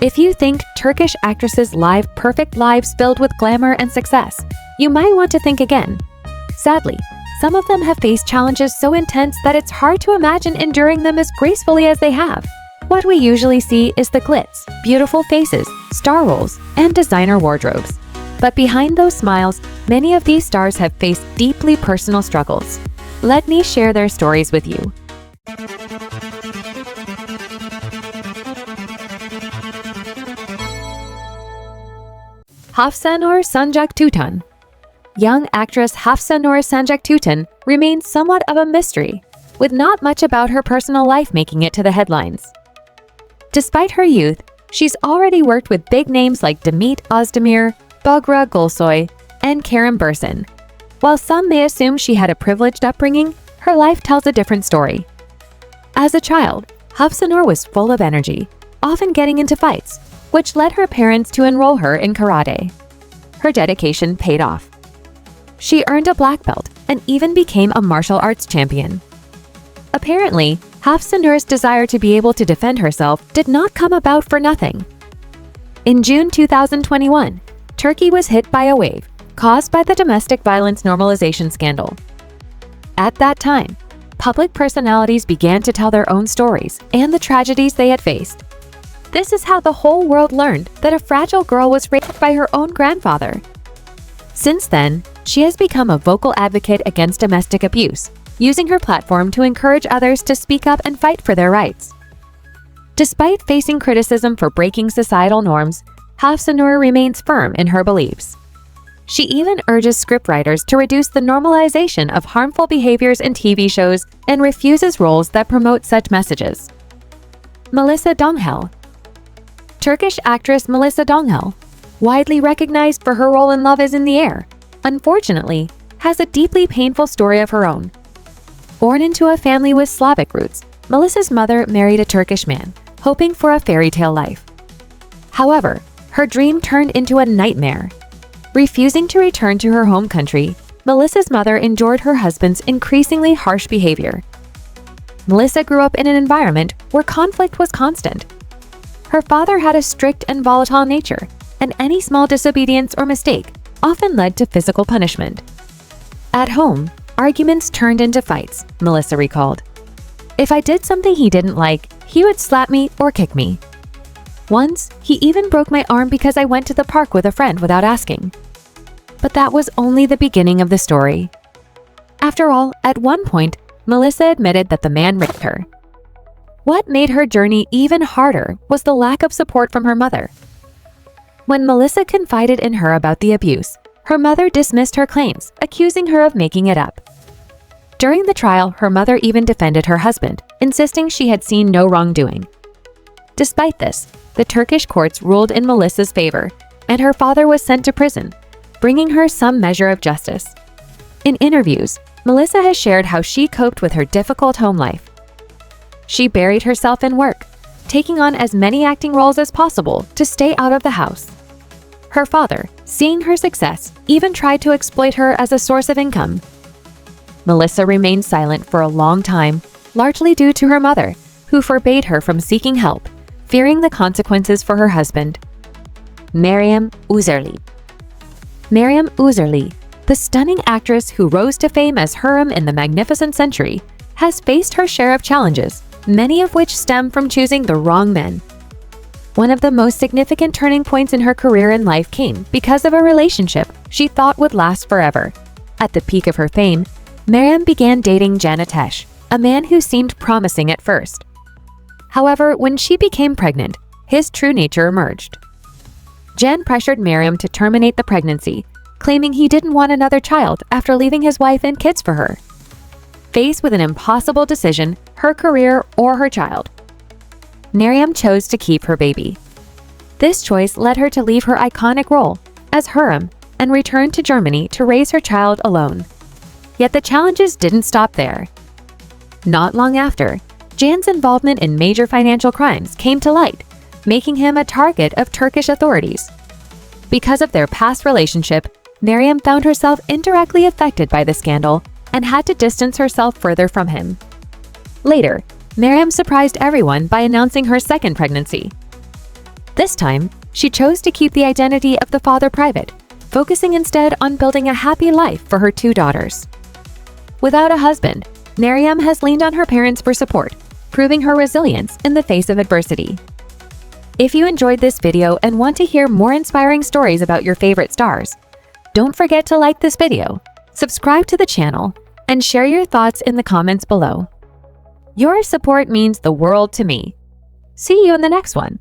If you think Turkish actresses live perfect lives filled with glamour and success, you might want to think again. Sadly, some of them have faced challenges so intense that it's hard to imagine enduring them as gracefully as they have. What we usually see is the glitz, beautiful faces, star roles, and designer wardrobes. But behind those smiles, many of these stars have faced deeply personal struggles. Let me share their stories with you. Hafsanur Sancaktutan. Young actress Hafsanur Sancaktutan remains somewhat of a mystery, with not much about her personal life making it to the headlines. Despite her youth, she's already worked with big names like Demet Özdemir, Bogra Gülsoy, and Kerem Bürsin. While some may assume she had a privileged upbringing, her life tells a different story. As a child, Hafsanur was full of energy, often getting into fights, which led her parents to enroll her in karate. Her dedication paid off. She earned a black belt and even became a martial arts champion. Apparently, Hafsanur's desire to be able to defend herself did not come about for nothing. In June 2021, Turkey was hit by a wave caused by the domestic violence normalization scandal. At that time, public personalities began to tell their own stories and the tragedies they had faced. This is how the whole world learned that a fragile girl was raped by her own grandfather. Since then, she has become a vocal advocate against domestic abuse, using her platform to encourage others to speak up and fight for their rights. Despite facing criticism for breaking societal norms, Hafsanur remains firm in her beliefs. She even urges scriptwriters to reduce the normalization of harmful behaviors in TV shows and refuses roles that promote such messages. Melis Sezen. Turkish actress Melis Sezen, widely recognized for her role in Love is in the Air, unfortunately, has a deeply painful story of her own. Born into a family with Slavic roots, Melissa's mother married a Turkish man, hoping for a fairy tale life. However, her dream turned into a nightmare. Refusing to return to her home country, Melissa's mother endured her husband's increasingly harsh behavior. Melissa grew up in an environment where conflict was constant. Her father had a strict and volatile nature, and any small disobedience or mistake often led to physical punishment. At home, arguments turned into fights, Melissa recalled. If I did something he didn't like, he would slap me or kick me. Once, he even broke my arm because I went to the park with a friend without asking. But that was only the beginning of the story. After all, at one point, Melissa admitted that the man raped her. What made her journey even harder was the lack of support from her mother. When Melissa confided in her about the abuse, her mother dismissed her claims, accusing her of making it up. During the trial, her mother even defended her husband, insisting she had seen no wrongdoing. Despite this, the Turkish courts ruled in Melissa's favor, and her father was sent to prison, bringing her some measure of justice. In interviews, Melissa has shared how she coped with her difficult home life. She buried herself in work, taking on as many acting roles as possible to stay out of the house. Her father, seeing her success, even tried to exploit her as a source of income. Melissa remained silent for a long time, largely due to her mother, who forbade her from seeking help, fearing the consequences for her husband. Meryem Uzerli. Meryem Uzerli, the stunning actress who rose to fame as Hürrem in The Magnificent Century, has faced her share of challenges, many of which stem from choosing the wrong men. One of the most significant turning points in her career in life came because of a relationship she thought would last forever. At the peak of her fame, Meryem began dating Can Ateş, a man who seemed promising at first. However, when she became pregnant, his true nature emerged. Can pressured Meryem to terminate the pregnancy, claiming he didn't want another child after leaving his wife and kids for her. Faced with an impossible decision, her career or her child, Meryem chose to keep her baby. This choice led her to leave her iconic role as Hürrem and return to Germany to raise her child alone. Yet the challenges didn't stop there. Not long after, Can's involvement in major financial crimes came to light, making him a target of Turkish authorities. Because of their past relationship, Meryem found herself indirectly affected by the scandal and had to distance herself further from him. Later, Meryem surprised everyone by announcing her second pregnancy. This time, she chose to keep the identity of the father private, focusing instead on building a happy life for her 2 daughters. Without a husband, Meryem has leaned on her parents for support, proving her resilience in the face of adversity. If you enjoyed this video and want to hear more inspiring stories about your favorite stars, don't forget to like this video, subscribe to the channel, and share your thoughts in the comments below. Your support means the world to me. See you in the next one.